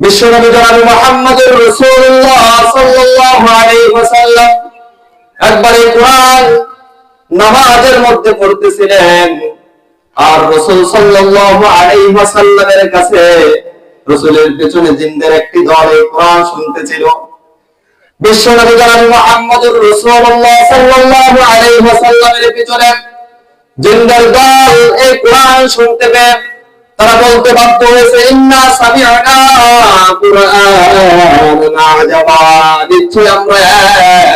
বিশ্বনবী জনাব মুহাম্মদুর রাসূলুল্লাহ সাল্লাল্লাহু আলাইহি ওয়াসাল্লাম একবার কোরআন নামাজের মধ্যে পড়তেছিলেন, আর রাসূল সাল্লাল্লাহু আলাইহি ওয়াসাল্লামের কাছে রাসূলের পেছনে জিনদের একটি দল এই কোরআন শুনতেছিল। বিশ্বনবী জনাব মুহাম্মদুর রাসূলুল্লাহ সাল্লাল্লাহু আলাইহি ওয়াসাল্লামের পেছনে জিনদের দল এই কোরআন শুনতে পেয়ে তারা বলতে বাধ্য হয়েছে, ইন্না সামি'না কুরআনান আজাবা, নিশ্চয়ই আমরা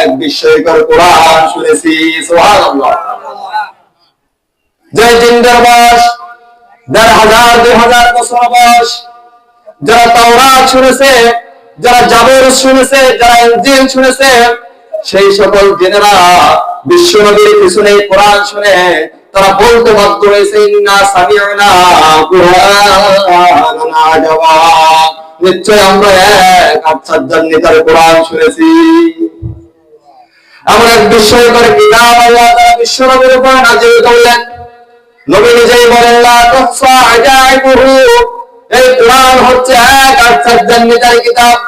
এক বিস্ময়কর কোরআন শুনেছি। সুবহানাল্লাহ। যে জিনদের বয়স ১,৫০০-২,০০০ বছর বয়স, যারা তাওরাত শুনেছে, যারা জাবর শুনেছে, যারা ইনজিল শুনেছে, সেই সকল জিনেরা বিশ্বনবীর পিছনে কোরআন শুনে তারা বলতে বাধ্য হয়েছে, ইন্না সামি'না কুরআনান আজাবা, নিশ্চয় আমরা এক আশ্চর্যান্বিত কোরআন শুনেছি। এমন এক বিস্ময়কর কিতাব আল্লাহ তাআলা বিশ্বনবীর উপর নাযিল করলেন। নবী নিজেই বলেন, লা তুহসা আজাইবুহু, এই কোরআন হচ্ছে এক আশ্চর্যান্বিত কিতাব।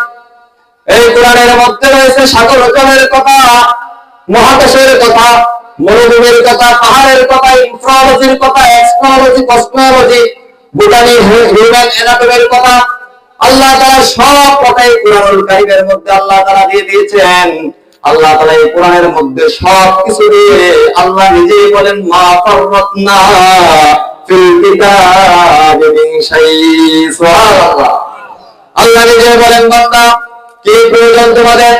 এই কোরআনের মধ্যে রয়েছে সাগর জলের কথা, মহাকাশের কথা, মরুভূমির কথা, পাহাড়ের কথা, ইনফ্রালজির কথা, এক্সট্রোলজি, কসমোলজি, বোটানি, হিউম্যান অ্যানাটমির কথা। আল্লাহ তাআলা সব কথাই কোরআনুল কারীমের মধ্যে আল্লাহ তাআলা দিয়ে দিয়েছেন। আল্লাহ তাআলা এই কোরআনের মধ্যে সব কিছু দিয়ে আল্লাহ নিজেই বলেন, মা ফাররাতনা ফিল কিতাবি মিন শাই'ইন। সুবহানাল্লাহ। আল্লাহ নিজেই বলেন, বান্দা কি প্রয়োজন তোমাদের,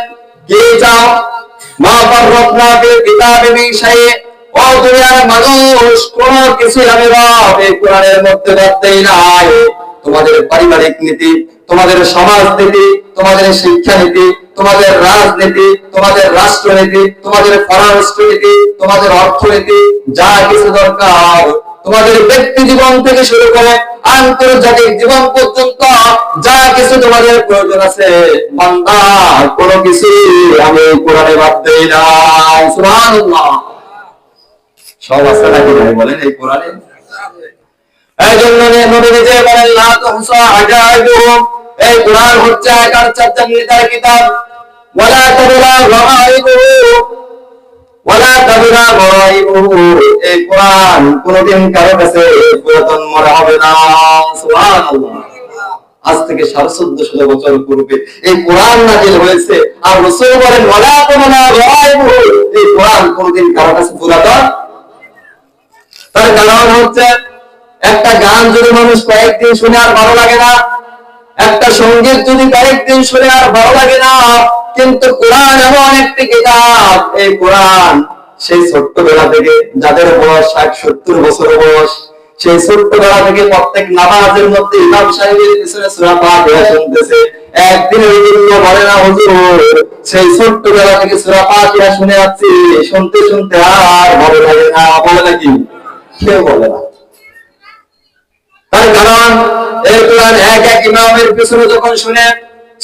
কি চাও? মা ফাররাতনা ফিল কিতাবি মিন শাই'ইন, ও দুনিয়ার মানুষ, কোন কিছু আমি রব এই কোরআনের মধ্যে বাদ দেই নাই। তোমাদের পারিবারিক নীতি, তোমাদের সমাজ নীতি, তোমাদের শিক্ষা নীতি, তোমাদের রাজনীতি, তোমাদের রাষ্ট্রনীতি, তোমাদের পররাষ্ট্রনীতি, তোমাদের অর্থনীতি, যা কিছু দরকার, তোমাদের ব্যক্তি জীবন থেকে শুরু করে আন্তর্জাতিক জীবন পর্যন্ত যা কিছু তোমাদের প্রয়োজন আছে, বান্দা কোনো কিছু আমি কোরআনে বাদ দেই নাই। সুবহানাল্লাহ। সব আছে নাকি ভাই বলেন এই কোরআনে? এই জন্য নবী নিজে বলেন, লা তুহসা আজাইবুহু, এই কোরআন হচ্ছে এক আশ্চর্যান্বিত কিতাব। ওয়ালা তাবলা গায়বুহু, ওয়ালা তাবলা গায়বুহু, এই কোরআন কোনদিন কারো কাছে পুরাতন মনে হবে না। সুবহানাল্লাহ। আজ থেকে ১৪৫০ বছর পূর্বে এই কোরআন নাযিল হয়েছে, আর রাসূল বলেন, ওয়ালা তাবলা গায়বুহু, এই কোরআন কোনদিন কারো কাছে পুরাতন। তার কারণ হচ্ছে, একটা গান যদি মানুষ কয়েকদিন শুনে আর ভালো লাগে না, একটা সঙ্গীত যদি কয়েকদিন শুনে আর ভালো লাগে না, কিন্তু কোরআন এমন একটি কিতাব, এই কোরআন সেই ছোট্টবেলা থেকে, যাদের বয়স ৬০-৭০ বছর বয়স, সেই ছোট্টবেলা থেকে প্রত্যেক নামাজের মধ্যে ইমাম সাহেবের পিছনে সূরা ফাতিহা শুনতেছে, একদিন ওই জন্য বলে না, হুজুর সেই ছোট্টবেলা থেকে সূরা ফাতিহা শুনে আসছি, শুনতে শুনতে আর ভালো লাগে না, বলে নাকি? কেউ বলে না। তার কারণ এই কোরআন এক এক ইমামের পিছনে যখন শুনে,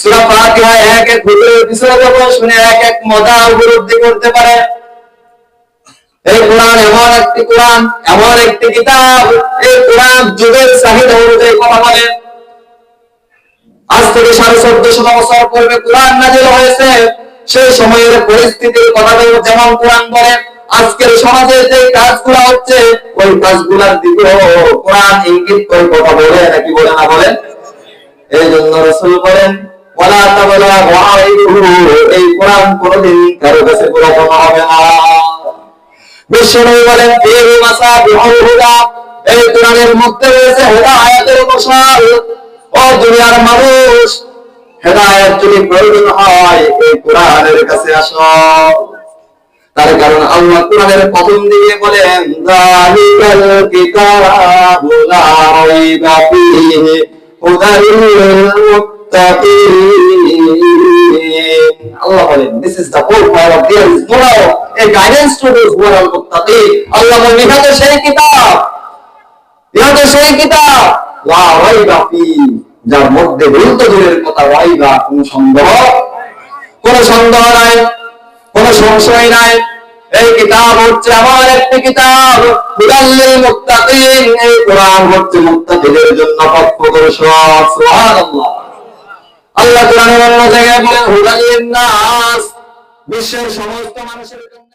সূরা ফাতিহা এক এক হুজুরের পিছনে যখন শুনে, এক এক মজা উপলব্ধি করতে পারে। এই কোরআন এমন একটি কোরআন, এমন একটি কিতাব, এই কোরআন যুগের চাহিদা অনুযায়ী কথা বলে। আজ থেকে ১৪৫০ বছর পূর্বে কোরআন নাযিল হয়েছে, সেই সময়ের পরিস্থিতির কথা যেমন কোরআন বলে, আজকের সমাজে যে কাজগুলো হচ্ছে ওই কাজগুলোর দিকেও কোরআন ইঙ্গিত করে কথা বলে, নাকি বলে না বলেন? এই জন্য রাসূল বলেন, ওয়ালা তাবলা গায়বুহু, এই কোরআন কোনদিন কারো কাছে পুরাতন হবে না। বিশ্বনবী বলেন, ফীহি মাসাবিহুল হুদা, এই কোরআনের মধ্যে রয়েছে হেদায়েতের মশাল। ও দুনিয়ার মানুষ, হেদায়েত যদি প্রয়োজন হয় এই কোরআনের কাছে আসো। তার কারণ আল্লাহ কোরআনের প্রথম দিকে বলেন, যালিকাল কিতাবু লা রাইবা ফীহি হুদাল লিল মুত্তাকিন। আল্লাহ বলেন, this is the whole power of there is no a guidance to those who are মুত্তাকিন। আল্লাহ বলেন, এটা তো সেই কিতাব, এটা তো সেই কিতাব লা রাইবা ফীহি, যার মধ্যে ভুল তো দূরের কথা, রাইবা কোনো সন্দেহ নাই, কোন সংশয় নাই। এই কিতাব হচ্ছে আমার একটি কিতাব, হুদাল লিল মুত্তাকিন, এই কোরআন হচ্ছে মুত্তাকিদের জন্য পথপ্রদর্শক। সুবহানাল্লাহ। আল্লাহ কোরআনের অন্য জায়গায় বলেন হুদাল লিন-নাস, বিশ্বের সমস্ত মানুষের জন্য।